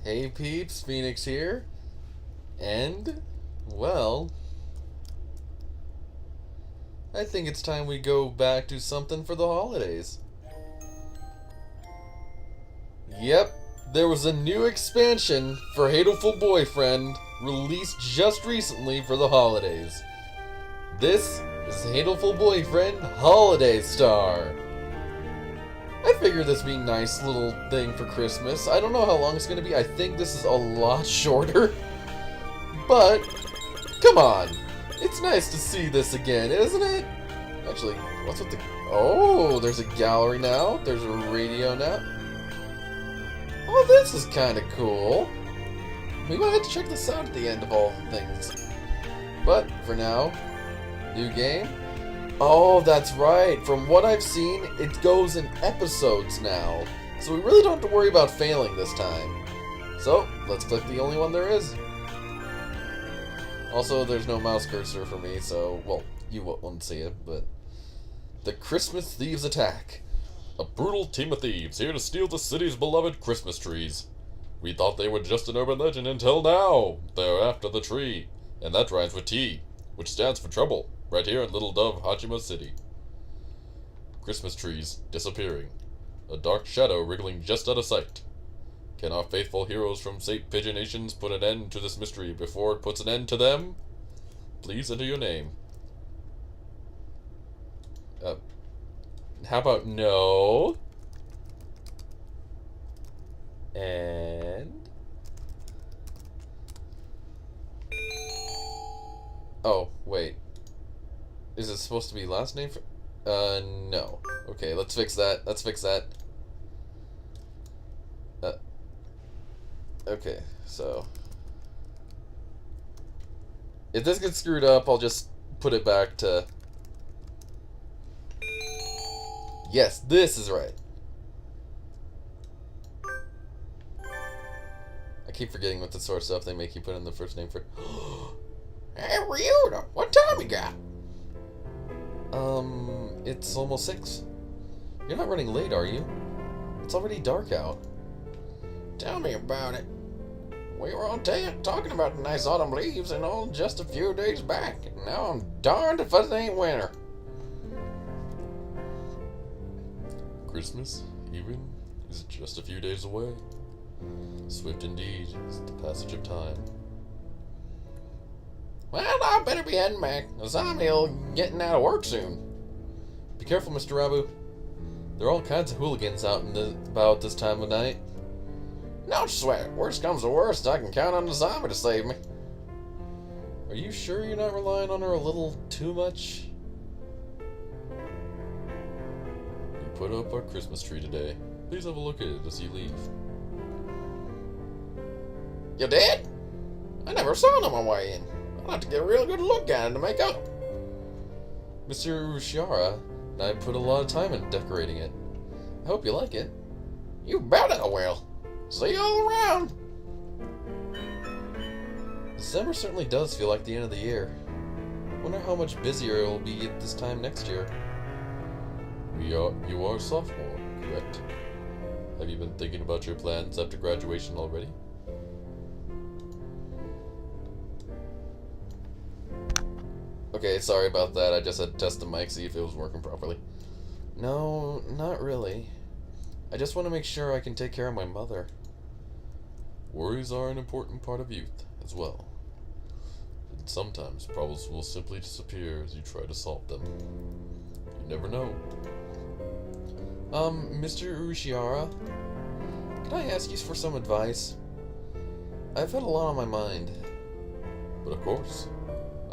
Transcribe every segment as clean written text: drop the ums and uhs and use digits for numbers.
Hey peeps, Phoenix here. And, well, I think it's time we go back to something for the holidays. Yep, there was a new expansion for Hatoful Boyfriend released just recently for the holidays. This is Hatoful Boyfriend Holiday Star. I figured this would be a nice little thing for Christmas. I don't know how long it's going to be. I think this is a lot shorter. But, come on. It's nice to see this again, isn't it? Actually, what's with the... Oh, there's a gallery now. There's a radio now. Oh, this is kind of cool. We might have to check this out at the end of all the things. But, for now, new game. Oh, that's right. From what I've seen, it goes in episodes now. So we really don't have to worry about failing this time. So, let's click the only one there is. Also, there's no mouse cursor for me, so, well, you won't see it, but... The Christmas Thieves Attack. A brutal team of thieves here to steal the city's beloved Christmas trees. We thought they were just an urban legend until now. They're after the tree. And that rhymes with T, which stands for trouble, right here in Little Dove Hachima City. Christmas trees disappearing. A dark shadow wriggling just out of sight. Can our faithful heroes from St. Pigeon Nations put an end to this mystery before it puts an end to them? Please enter your name. How about no? And... Oh, wait. Is it supposed to be last name for... no. Okay, let's fix that. Let's fix that. Okay, so... If this gets screwed up, I'll just put it back to... Yes, this is right. I keep forgetting what the sort of stuff they make you put in the first name for... Hey, Ryuta, what time you got? It's almost 6. You're not running late, are you? It's already dark out. Tell me about it. We were on talking about the nice autumn leaves and all just a few days back. And now I'm darned if it ain't winter. Christmas, even, is just a few days away. Swift indeed is the passage of time. Well, I better be heading back, as I'm getting out of work soon. Be careful, Mr. Rabu. There are all kinds of hooligans out about this time of night. Don't sweat. Worst comes to worst, I can count on the zombie to save me. Are you sure you're not relying on her a little too much? We put up our Christmas tree today. Please have a look at it as you leave. You did? I never saw it on my way in. I'll have to get a real good look at it to make up. Mr. Urushiara and I put a lot of time into decorating it. I hope you like it. You bet I will. See you all around. December certainly does feel like the end of the year. Wonder how much busier it will be at this time next year. You are a sophomore, correct? Have you been thinking about your plans after graduation already? Okay, sorry about that. I just had to test the mic, see if it was working properly. No, not really. I just want to make sure I can take care of my mother. Worries are an important part of youth, as well. And sometimes problems will simply disappear as you try to solve them. You never know. Mr. Urushiara, can I ask you for some advice? I've had a lot on my mind. But of course,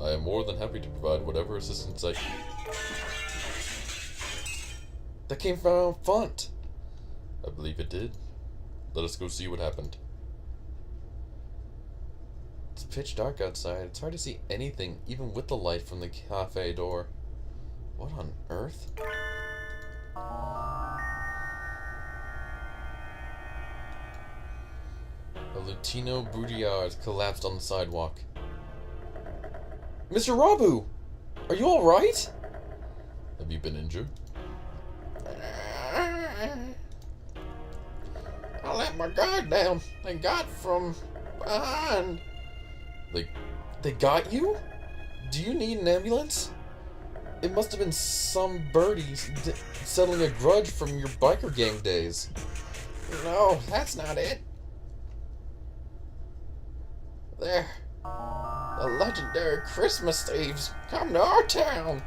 I am more than happy to provide whatever assistance I can. That came from out front. I believe it did. Let us go see what happened. It's pitch dark outside. It's hard to see anything, even with the light from the cafe door. What on earth? A Latino boudiard collapsed on the sidewalk. Mr. Rabu! Are you alright? Have you been injured? A let my guard down. They got from behind. They got you? Do you need an ambulance? It must have been some birdie settling a grudge from your biker gang days. No, that's not it. They're the legendary Christmas thieves come to our town.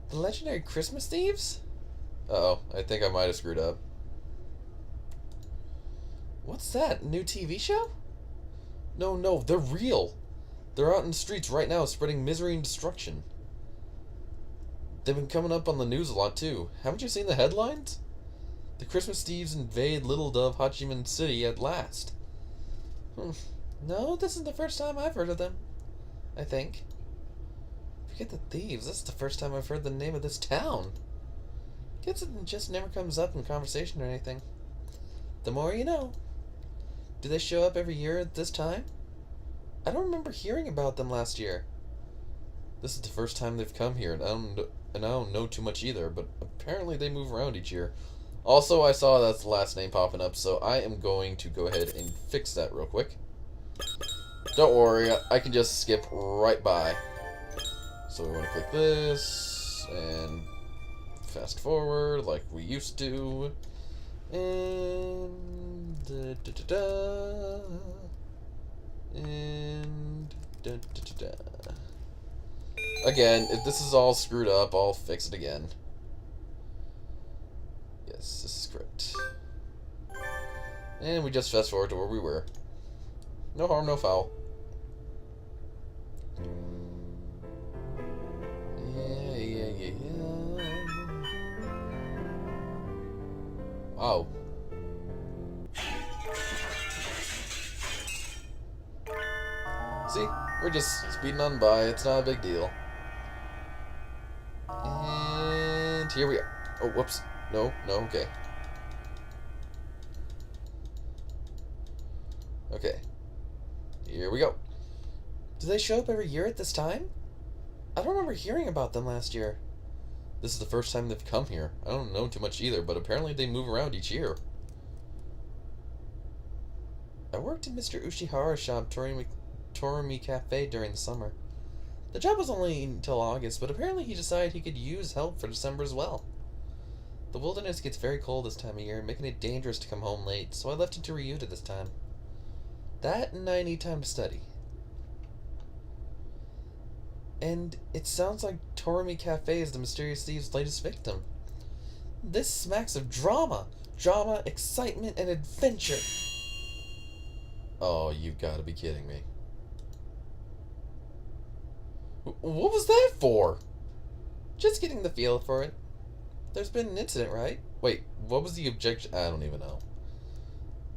The legendary Christmas thieves? Uh-oh, I think I might have screwed up. What's that, new TV show? No, they're real. They're out in the streets right now spreading misery and destruction. They've been coming up on the news a lot too. Haven't you seen the headlines? The Christmas thieves invade Little Dove Hachiman City at last. No, this is the first time I've heard of them. I think. Forget the thieves, this is the first time I've heard the name of this town. Guess it just never comes up in conversation or anything. The more you know. Do they show up every year at this time? I don't remember hearing about them last year. This is the first time they've come here, and I don't know too much either, but apparently they move around each year. Also, I saw that's the last name popping up, so I am going to go ahead and fix that real quick. Don't worry, I can just skip right by. So we want to click this, and fast forward like we used to. And again, if this is all screwed up, I'll fix it again. Yes, this is correct. And we just fast forward to where we were. No harm, no foul. Yeah. Wow. See? We're just speeding on by. It's not a big deal. And here we are. Oh, whoops. No, okay. Okay. Here we go. Do they show up every year at this time? I don't remember hearing about them last year. This is the first time they've come here. I don't know too much either, but apparently they move around each year. I worked in Mr. Ushihara's shop, Torumi Cafe, during the summer. The job was only until August, but apparently he decided he could use help for December as well. The wilderness gets very cold this time of year, making it dangerous to come home late, so I left it to Ryuta this time. That and I need time to study. And it sounds like Torumi Cafe is the mysterious thief's latest victim. This smacks of drama. Drama, excitement, and adventure. Oh, you've got to be kidding me. What was that for? Just getting the feel for it. There's been an incident, right? Wait, what was the objection? I don't even know.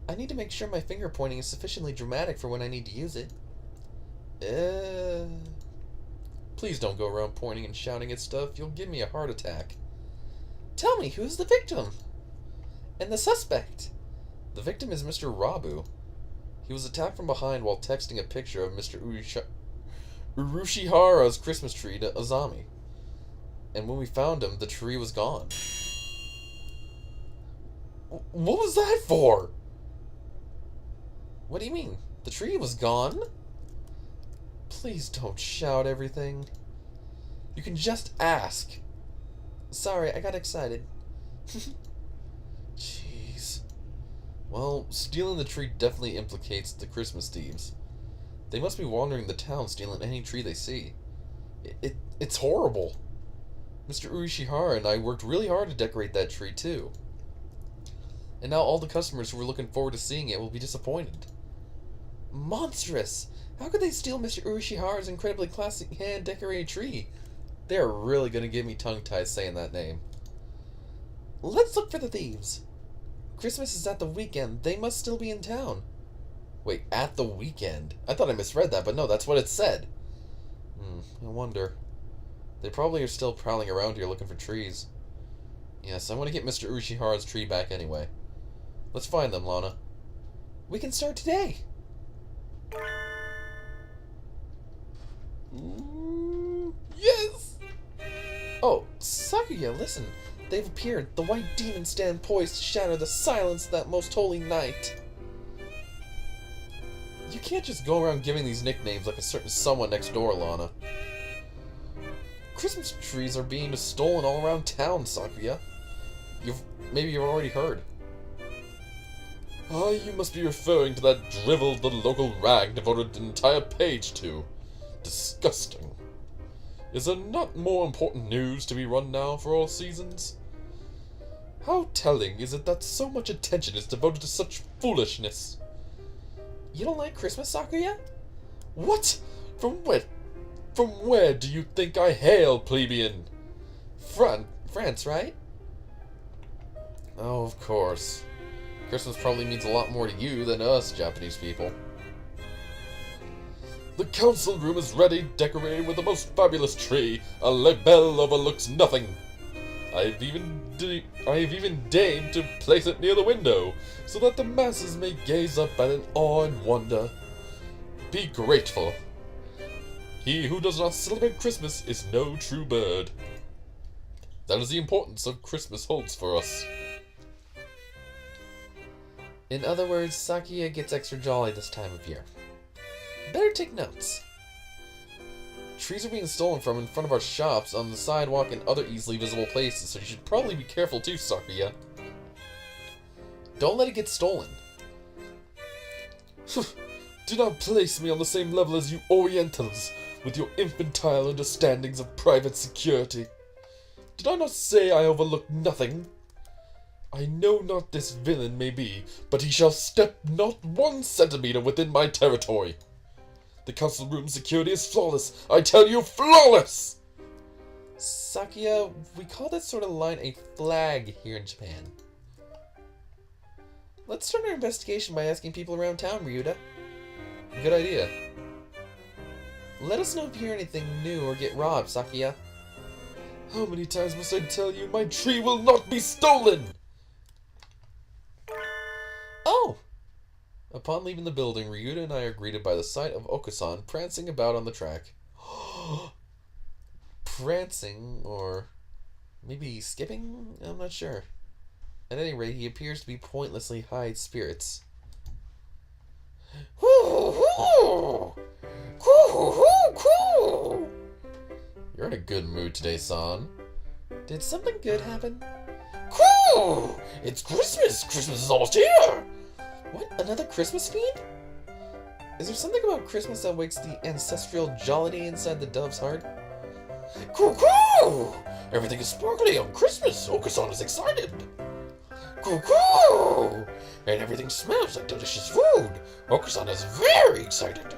I need to make sure my finger pointing is sufficiently dramatic for when I need to use it. Please don't go around pointing and shouting at stuff. You'll give me a heart attack. Tell me, who's the victim? And the suspect? The victim is Mr. Rabu. He was attacked from behind while texting a picture of Mr. Urushihara's Christmas tree to Azami. And when we found him, the tree was gone. What was that for? What do you mean? The tree was gone? Please don't shout everything. You can just ask. Sorry, I got excited. Jeez. Well, stealing the tree definitely implicates the Christmas thieves. They must be wandering the town stealing any tree they see. It's horrible. Mr. Urishihara and I worked really hard to decorate that tree too. And now all the customers who were looking forward to seeing it will be disappointed. Monstrous! How could they steal Mr. Urishihara's incredibly classic hand-decorated tree? They are really going to give me tongue-tied saying that name. Let's look for the thieves. Christmas is at the weekend. They must still be in town. Wait, at the weekend? I thought I misread that, but no, that's what it said. I wonder. They probably are still prowling around here looking for trees. Yes, I want to get Mr. Urishihara's tree back anyway. Let's find them, Lana. We can start today. Yes! Oh, Sakuya, listen. They've appeared. The white demons stand poised to shatter the silence of that most holy night. You can't just go around giving these nicknames like a certain someone next door, Lana. Christmas trees are being stolen all around town, Sakuya. Maybe you've already heard. Ah, you must be referring to that drivel the local rag devoted an entire page to. Disgusting. Is there not more important news to be run now for all seasons? How telling is it that so much attention is devoted to such foolishness? You don't like Christmas, Sakuya? What? From where do you think I hail, plebeian? France, right? Oh, of course. Christmas probably means a lot more to you than to us Japanese people. The council room is ready, decorated with the most fabulous tree. A La Belle overlooks nothing. I have even deigned to place it near the window, so that the masses may gaze up at it in awe and wonder. Be grateful. He who does not celebrate Christmas is no true bird. That is the importance of Christmas holds for us. In other words, Sakuya gets extra jolly this time of year. Better take notes. Trees are being stolen from in front of our shops, on the sidewalk, and other easily visible places, so you should probably be careful too, Sakuya. Don't let it get stolen. Do not place me on the same level as you Orientals, with your infantile understandings of private security. Did I not say I overlook nothing? I know not this villain may be, but he shall step not 1 centimeter within my territory. The council room security is flawless. I tell you, flawless! Sakuya, we call that sort of line a flag here in Japan. Let's start our investigation by asking people around town, Ryuta. Good idea. Let us know if you hear anything new or get robbed, Sakuya. How many times must I tell you my tree will not be stolen? Oh! Upon leaving the building, Ryuta and I are greeted by the sight of Okusan prancing about on the track. Prancing, or maybe skipping? I'm not sure. At any rate, he appears to be pointlessly high spirits. You're in a good mood today, son. Did something good happen? Cool! It's Christmas! Christmas is almost here! What? Another Christmas feed? Is there something about Christmas that wakes the ancestral jollity inside the dove's heart? Cuckoo! Everything is sparkly on Christmas. Okusan is excited. Cuckoo! And everything smells like delicious food. Okusan is very excited.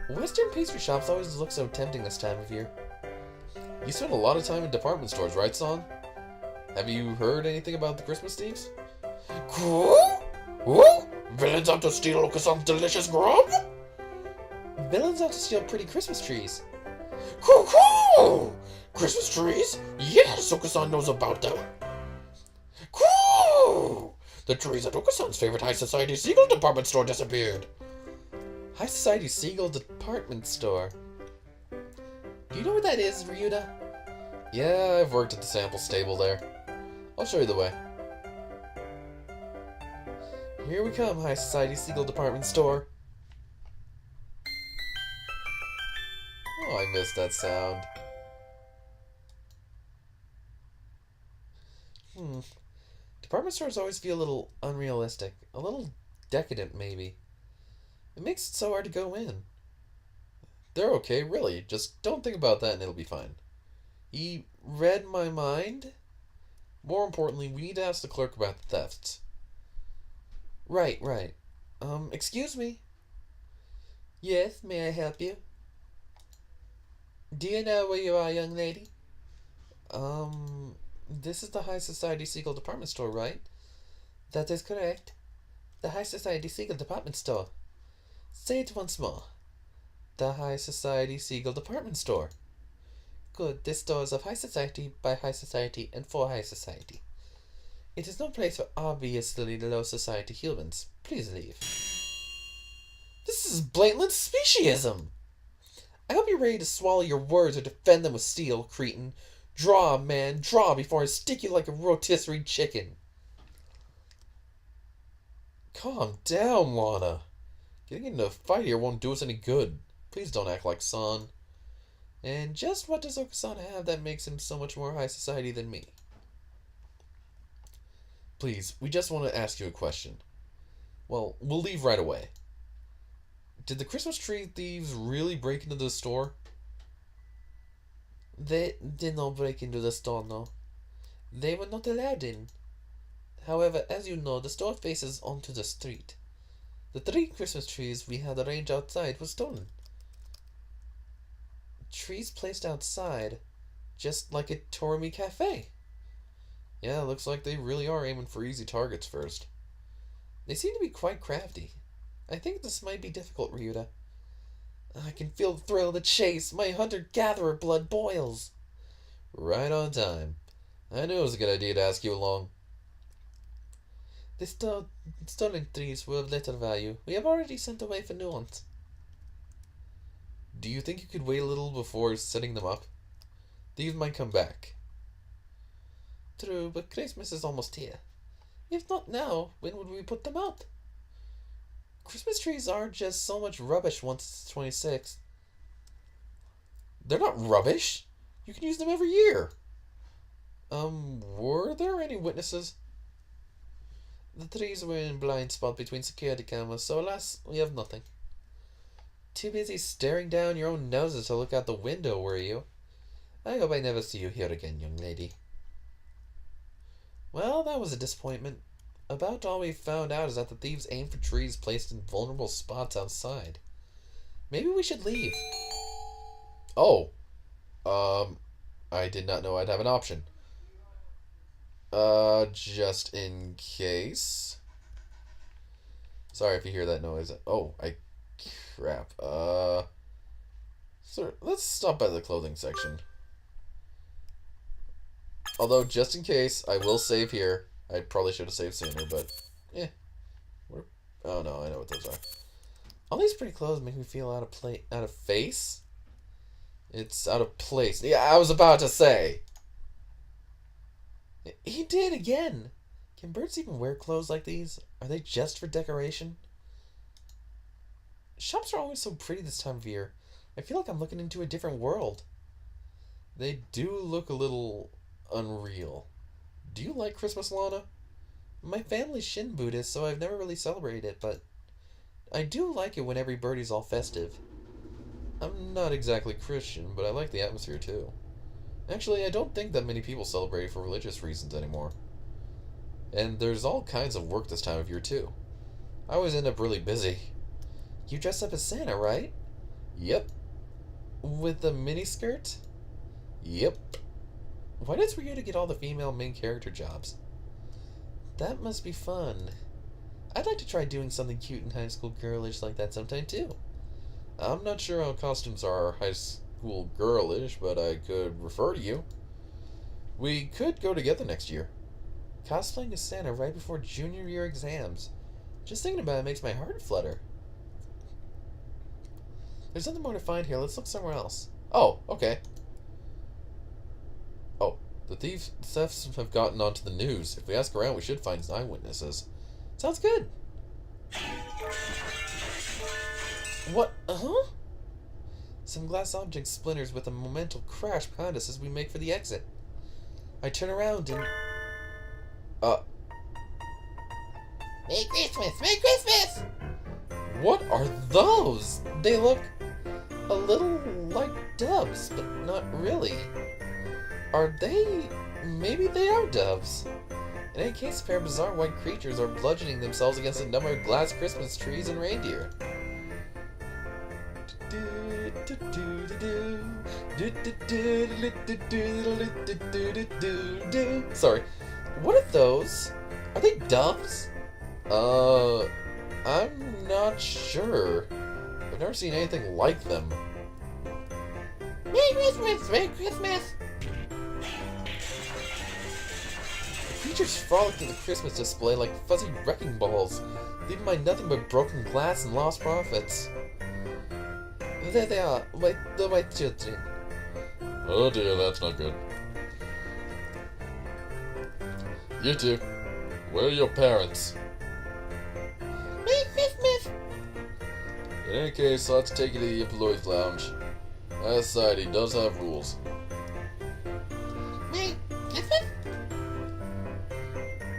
Western pastry shops always look so tempting this time of year. You spend a lot of time in department stores, right, son? Have you heard anything about the Christmas thieves? Cool? Who? Villains out to steal Okusan's delicious grub? Villains out to steal pretty Christmas trees. Cool! Christmas trees? Yes, Okusan knows about them. Cool! The trees at Okusan's favorite high society Seagull department store disappeared. High Society Seagull department store. Do you know where that is, Ryuta? Yeah, I've worked at the sample stable there. I'll show you the way. Here we come, High Society Seagull department store. Oh, I missed that sound. Department stores always feel a little unrealistic. A little decadent, maybe. It makes it so hard to go in. They're okay, really. Just don't think about that and it'll be fine. He read my mind? More importantly, we need to ask the clerk about the thefts. Right. Excuse me? Yes, may I help you? Do you know where you are, young lady? This is the High Society Seagull department store, right? That is correct. The High Society Seagull department store. Say it once more. The High Society Seagull department store. Good, this store is of high society, by high society, and for high society. It is no place for obviously low society humans. Please leave. This is blatant speciesism! I hope you're ready to swallow your words or defend them with steel, cretin. Draw, man, draw before I stick you like a rotisserie chicken. Calm down, Lana. Getting into a fight here won't do us any good. Please don't act like San. And just what does Okusan have that makes him so much more high society than me? Please, we just want to ask you a question. Well, we'll leave right away. Did the Christmas tree thieves really break into the store? They did not break into the store, no. They were not allowed in. However, as you know, the store faces onto the street. The 3 Christmas trees we had arranged outside were stolen. Trees placed outside, just like a Tormi cafe. Yeah, looks like they really are aiming for easy targets first. They seem to be quite crafty. I think this might be difficult, Ryuta. I can feel the thrill of the chase. My hunter-gatherer blood boils. Right on time. I knew it was a good idea to ask you along. The stolen trees were of little value. We have already sent away for new ones. Do you think you could wait a little before setting them up? These might come back. True, but Christmas is almost here. If not now, when would we put them up? Christmas trees are just so much rubbish once it's 26. They're not rubbish. You can use them every year. Were there any witnesses? The trees were in a blind spot between security cameras, so alas, we have nothing. Too busy staring down your own noses to look out the window, were you? I hope I never see you here again, young lady. Well, that was a disappointment. About all we found out is that the thieves aimed for trees placed in vulnerable spots outside. Maybe we should leave. Oh. I did not know I'd have an option. Just in case. Sorry if you hear that noise. Oh, crap. So let's stop by the clothing section. Although, just in case, I will save here. I probably should have saved sooner, but oh no, I know what those are. All these pretty clothes make me feel out of face. It's out of place. Yeah, I was about to say. He did again. Can birds even wear clothes like these? Are they just for decoration? Shops are always so pretty this time of year. I feel like I'm looking into a different world. They do look a little unreal. Do you like Christmas, Lana? My family's Shin Buddhist, so I've never really celebrated it, but I do like it when every birdie's all festive. I'm not exactly Christian, but I like the atmosphere too. Actually, I don't think that many people celebrate it for religious reasons anymore. And there's all kinds of work this time of year too. I always end up really busy. You dress up as Santa, right? Yep. With the miniskirt? Yep. Why does Ryuta get all the female main character jobs? That must be fun. I'd like to try doing something cute and high school girlish like that sometime too. I'm not sure how costumes are high school girlish, but I could refer to you. We could go together next year. Cosplaying as Santa right before junior year exams. Just thinking about it makes my heart flutter. There's nothing more to find here. Let's look somewhere else. Oh, okay. Oh, the thefts have gotten onto the news. If we ask around, we should find eyewitnesses. Sounds good. What? Some glass object splinters with a momental crash behind us as we make for the exit. I turn around and... Merry Christmas! Merry Christmas! What are those? They look a little like doves, but not really. Are they... Maybe they are doves. In any case, a pair of bizarre white creatures are bludgeoning themselves against a number of glass Christmas trees and reindeer. Sorry. What are those? Are they doves? I'm not sure. I've never seen anything like them. Merry Christmas! Merry Christmas! The creatures frolic through the Christmas display like fuzzy wrecking balls, leaving behind nothing but broken glass and lost profits. There they are, the white children. Oh dear, that's not good. You two. Where are your parents? Miff, miff, miff. In any case, let's take you to the employees' lounge. Our society does have rules. Me, miff, miff.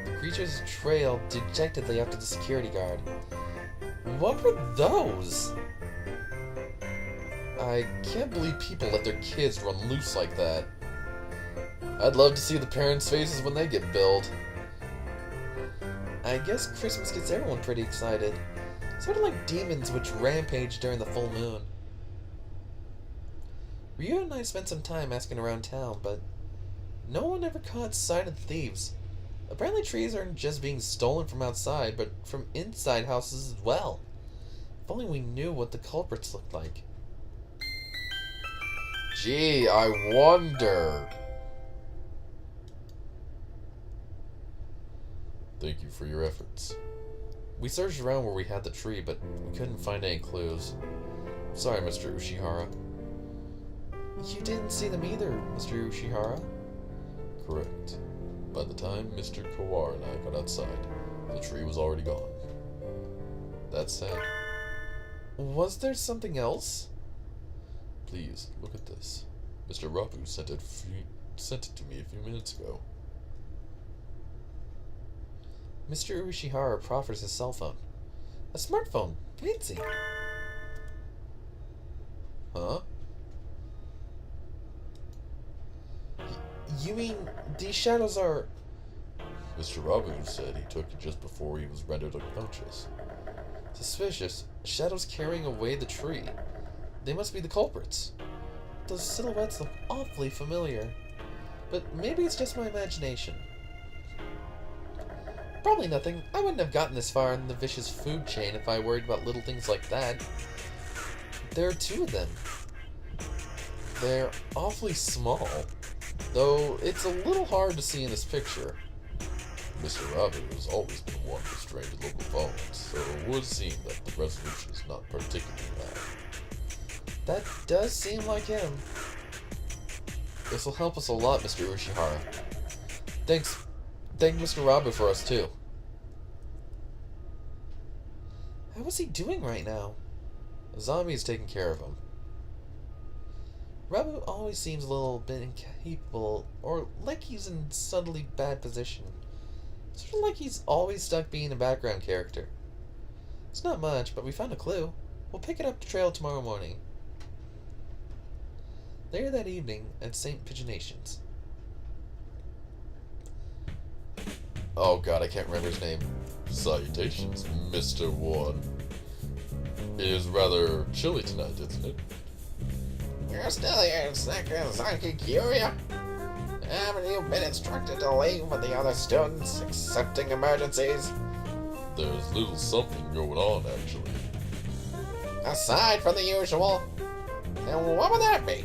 The creatures trailed dejectedly after the security guard. What were those? I can't believe people let their kids run loose like that. I'd love to see the parents' faces when they get billed. I guess Christmas gets everyone pretty excited. Sort of like demons which rampage during the full moon. Ryu and I spent some time asking around town, but no one ever caught sight of the thieves. Apparently trees aren't just being stolen from outside, but from inside houses as well. If only we knew what the culprits looked like. Gee, I wonder. Thank you for your efforts. We searched around where we had the tree, but we couldn't find any clues. Sorry, Mr. Ushihara. You didn't see them either, Mr. Ushihara. Correct. By the time Mr. Kawar and I got outside, the tree was already gone. That's sad. Was there something else? Please, look at this. Mr. Rabu sent it to me a few minutes ago. Mr. Ushihara proffers his cell phone. A smartphone. Fancy. Huh? You mean these shadows are... Mr. Rabu said he took it just before he was rendered unconscious. Suspicious. Shadows carrying away the tree. They must be the culprits. Those silhouettes look awfully familiar. But maybe it's just my imagination. Probably nothing. I wouldn't have gotten this far in the vicious food chain if I worried about little things like that. There are two of them. They're awfully small, though it's a little hard to see in this picture. Mr. Rabu has always been one to strain to local phones, so it would seem that the resolution is not particularly high. That does seem like him. This will help us a lot, Mr. Ushihara. Thank Mr. Rabu for us, too. How is he doing right now? The zombie is taking care of him. Rabu always seems a little bit incapable, or like he's in a subtly bad position. Sort of like he's always stuck being a background character. It's not much, but we found a clue. We'll pick it up the trail tomorrow morning. Later that evening at St. Pigeonations. Oh god, I can't remember his name. Salutations, Mr. One. It is rather chilly tonight, isn't it? You're still here, Sakazaki Kyuya. Haven't you been instructed to leave with the other students, excepting emergencies? There's little something going on, actually. Aside from the usual. And what would that be?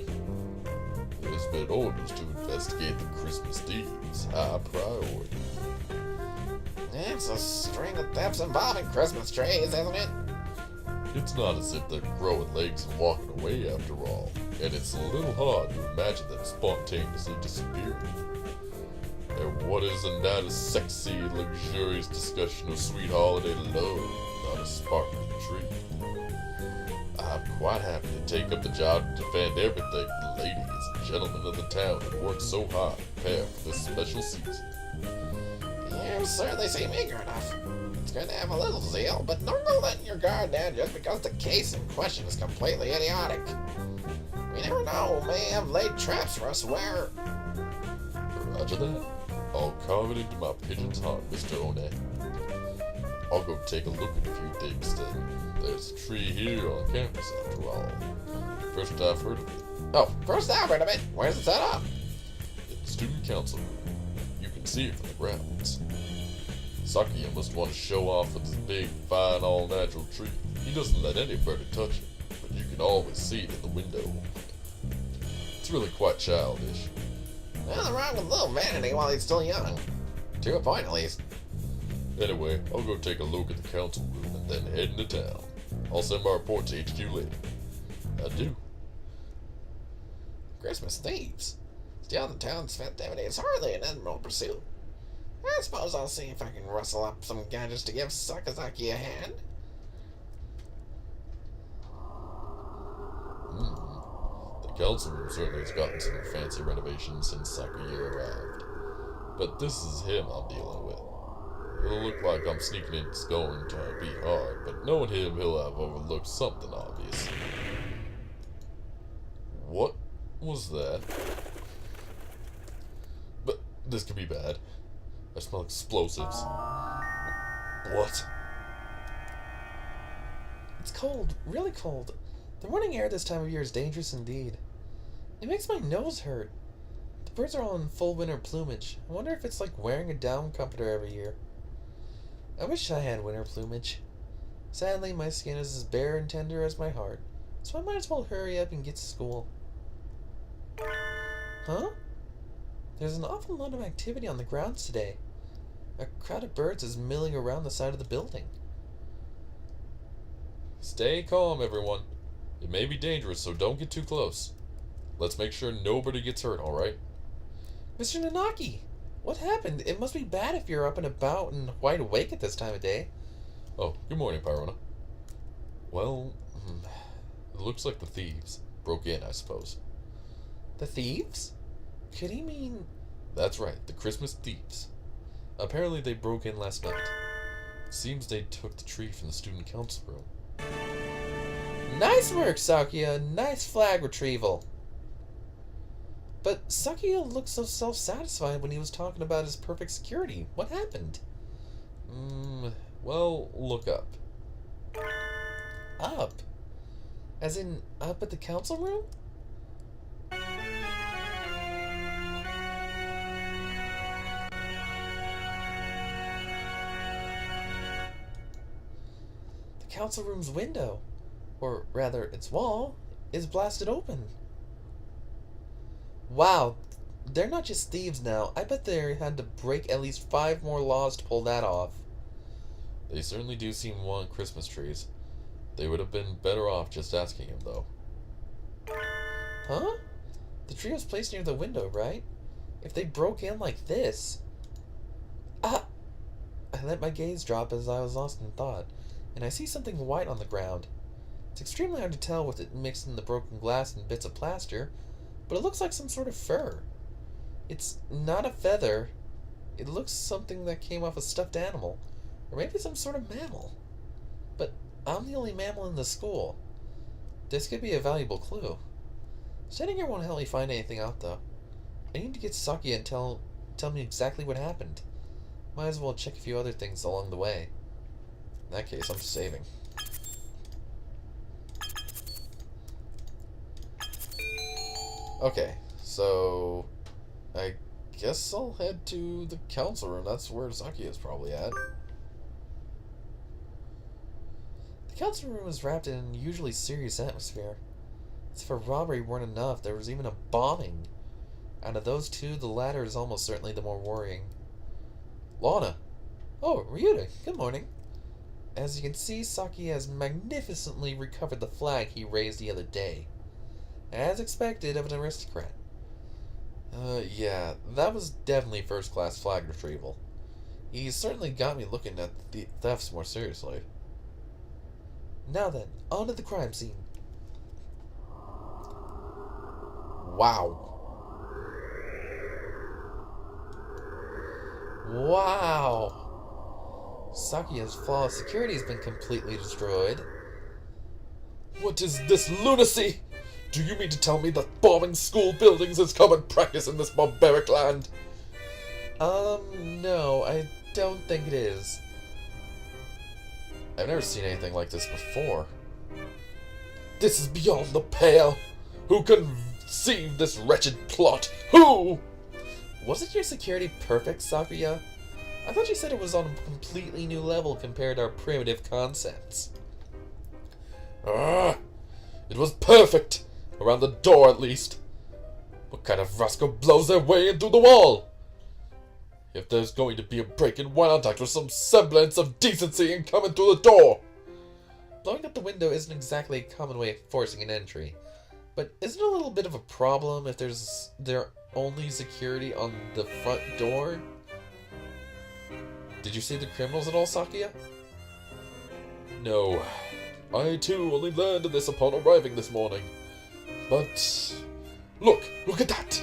There's been orders to investigate the Christmas thieves, high priority. It's a string of thefts involving Christmas trees, isn't it? It's not as if they're growing legs and walking away after all, and it's a little hard to imagine them spontaneously disappearing. And what is a night of sexy, luxurious discussion of sweet holiday love without a sparkling tree? I'm quite happy to take up the job to defend everything the ladies and gentlemen of the town have worked so hard to prepare for this special season. You certainly seem eager enough. It's good to have a little zeal, but no letting your guard down just because the case in question is completely idiotic. We never know, may have laid traps for us where... Roger that. I'll carve it into my pigeon's heart, Mr. One. I'll go take a look at a few things then. There's a tree here on campus after all. First I've heard of it. Oh, first I've heard of it. Where's it set up? In the student council room. You can see it from the grounds. Sakia must want to show off with his big, fine, all-natural tree. He doesn't let anybody touch it, but you can always see it in the window. It's really quite childish. Nothing wrong with a little vanity while he's still young. To a point, at least. Anyway, I'll go take a look at the council room and then head into town. I'll send my report to HQ later. Adieu. Christmas thieves. Stealing the town's festivity is hardly an admirable pursuit. I suppose I'll see if I can rustle up some gadgets to give Sakazaki a hand. The council room certainly has gotten some fancy renovations since Sakuya arrived. But this is him I'm dealing with. It'll look like I'm sneaking in. It's going to be hard, but knowing him, he'll have overlooked something obvious. What was that? But this could be bad. I smell explosives. What? It's cold, really cold. The morning air this time of year is dangerous indeed. It makes my nose hurt. The birds are all in full winter plumage. I wonder if it's like wearing a down comforter every year. I wish I had winter plumage. Sadly, my skin is as bare and tender as my heart, so I might as well hurry up and get to school. Huh? There's an awful lot of activity on the grounds today. A crowd of birds is milling around the side of the building. Stay calm, everyone. It may be dangerous, so don't get too close. Let's make sure nobody gets hurt, alright? Mr. Nanaki, what happened? It must be bad if you're up and about and wide awake at this time of day. Oh, good morning, Pyrona. Well, it looks like the thieves broke in, I suppose. The thieves? Could he mean... That's right, the Christmas thieves. Apparently they broke in last night. Seems they took the tree from the student council room. Nice work, Sakuya. Nice flag retrieval. But Sakuya looked so self-satisfied when he was talking about his perfect security. What happened? Well, look up. Up? As in, up at the council room? The council room's window, or rather its wall, is blasted open. Wow, they're not just thieves now. I bet they had to break at least 5 more laws to pull that off. They certainly do seem to want Christmas trees. They would have been better off just asking him, though. Huh? The tree was placed near the window, right? If they broke in like this... Ah! I let my gaze drop as I was lost in thought, and I see something white on the ground. It's extremely hard to tell with it mixed in the broken glass and bits of plaster, but it looks like some sort of fur. It's not a feather. It looks something that came off a stuffed animal, or maybe some sort of mammal. But I'm the only mammal in the school. This could be a valuable clue. Sitting here won't help me find anything out, though. I need to get Sakuya and tell me exactly what happened. Might as well check a few other things along the way. In that case, I'm saving. Okay, so I guess I'll head to the council room. That's where Sakuya is probably at. The council room is wrapped in an unusually serious atmosphere. As if a robbery weren't enough, there was even a bombing. Out of those two, the latter is almost certainly the more worrying. Lana! Oh, Ryuta, good morning. As you can see, Sakuya has magnificently recovered the flag he raised the other day. As expected of an aristocrat. Yeah, that was definitely first-class flag retrieval. He certainly got me looking at the thefts more seriously. Now then, on to the crime scene. Wow. Wow! Sakuya's flawless security has been completely destroyed. What is this lunacy? Do you mean to tell me that bombing school buildings is common practice in this barbaric land? No, I don't think it is. I've never seen anything like this before. This is beyond the pale. Who conceived this wretched plot? Who? Wasn't your security perfect, Sakuya? I thought you said it was on a completely new level compared to our primitive concepts. It was perfect! Around the door, at least. What kind of rascal blows their way in through the wall? If there's going to be a break-in, why not act with some semblance of decency and come in through the door? Blowing up the window isn't exactly a common way of forcing an entry, but isn't it a little bit of a problem if there's only security on the front door? Did you see the criminals at all, Sakia? No. I too only learned of this upon arriving this morning. But... Look at that!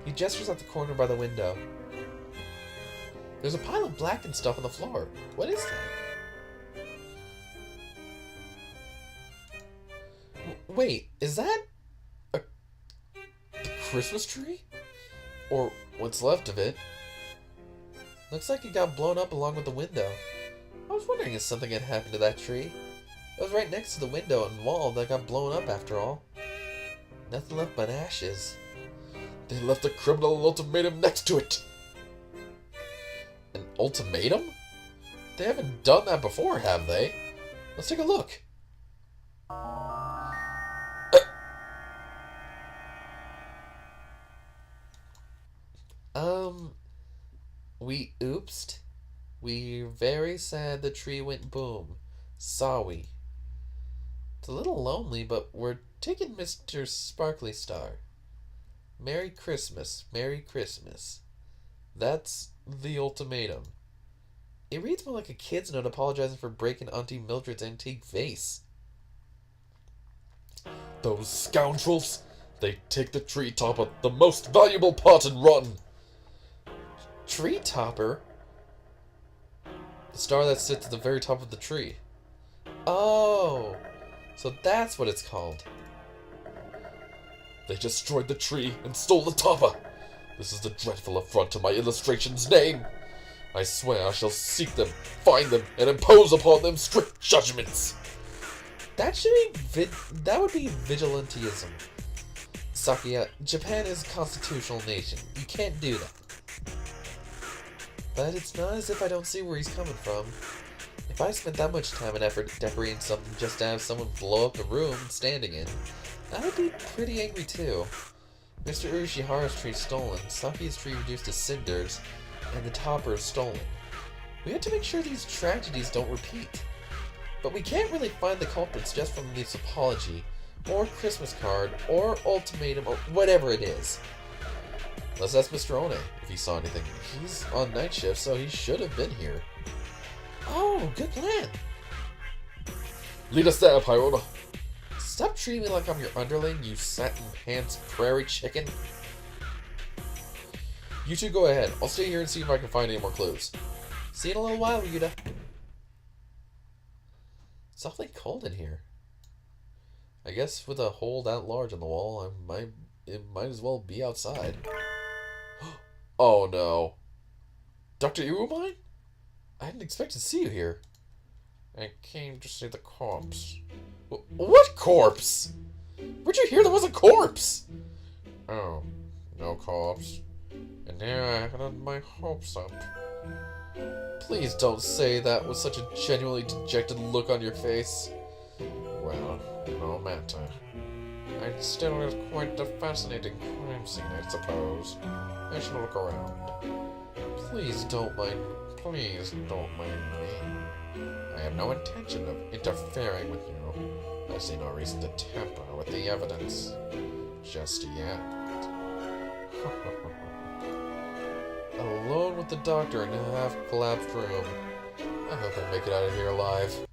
He gestures at the corner by the window. There's a pile of blackened stuff on the floor. What is that? Wait, is that the Christmas tree? Or what's left of it? Looks like it got blown up along with the window. I was wondering if something had happened to that tree. It was right next to the window and wall that got blown up after all. Nothing left but ashes. They left a criminal ultimatum next to it. An ultimatum? They haven't done that before, have they? Let's take a look. We oopsed. We're very sad the tree went boom. Sorry. It's a little lonely, but we're taking Mr. Sparkly Star. Merry Christmas, Merry Christmas. That's the ultimatum. It reads more like a kid's note apologizing for breaking Auntie Mildred's antique vase. Those scoundrels! They take the tree topper, the most valuable part, and run! Tree topper? The star that sits at the very top of the tree. Oh, so that's what it's called. They destroyed the tree and stole the topper. This is a dreadful affront to my illustration's name. I swear I shall seek them, find them, and impose upon them strict judgments. That would be vigilantism. Sakia, Japan is a constitutional nation. You can't do that. But it's not as if I don't see where he's coming from. If I spent that much time and effort decorating something just to have someone blow up the room I'm standing in, I would be pretty angry too. Mr. Urishihara's tree stolen, Sakia's tree reduced to cinders, and the topper is stolen. We have to make sure these tragedies don't repeat. But we can't really find the culprits just from this apology, or Christmas card, or ultimatum, or whatever it is. Let's ask Mr. One if he saw anything. He's on night shift, so he should have been here. Oh, good plan. Lead us there, Pyro. Stop treating me like I'm your underling, you satin pants prairie chicken. You two go ahead. I'll stay here and see if I can find any more clues. See you in a little while, Yuta. It's awfully cold in here. I guess with a hole that large in the wall, it might as well be outside. Oh no. Dr. Irumine? I didn't expect to see you here. I came to see the corpse. What corpse? Where'd you hear there was a corpse? Oh, no corpse. And here I had my hopes up. Please don't say that with such a genuinely dejected look on your face. Well, no matter. It still is quite a fascinating crime scene, I suppose. I should look around. Please don't mind me. I have no intention of interfering with you. I see no reason to tamper with the evidence. Just yet. Alone with the doctor in a half-collapsed room. I hope I make it out of here alive.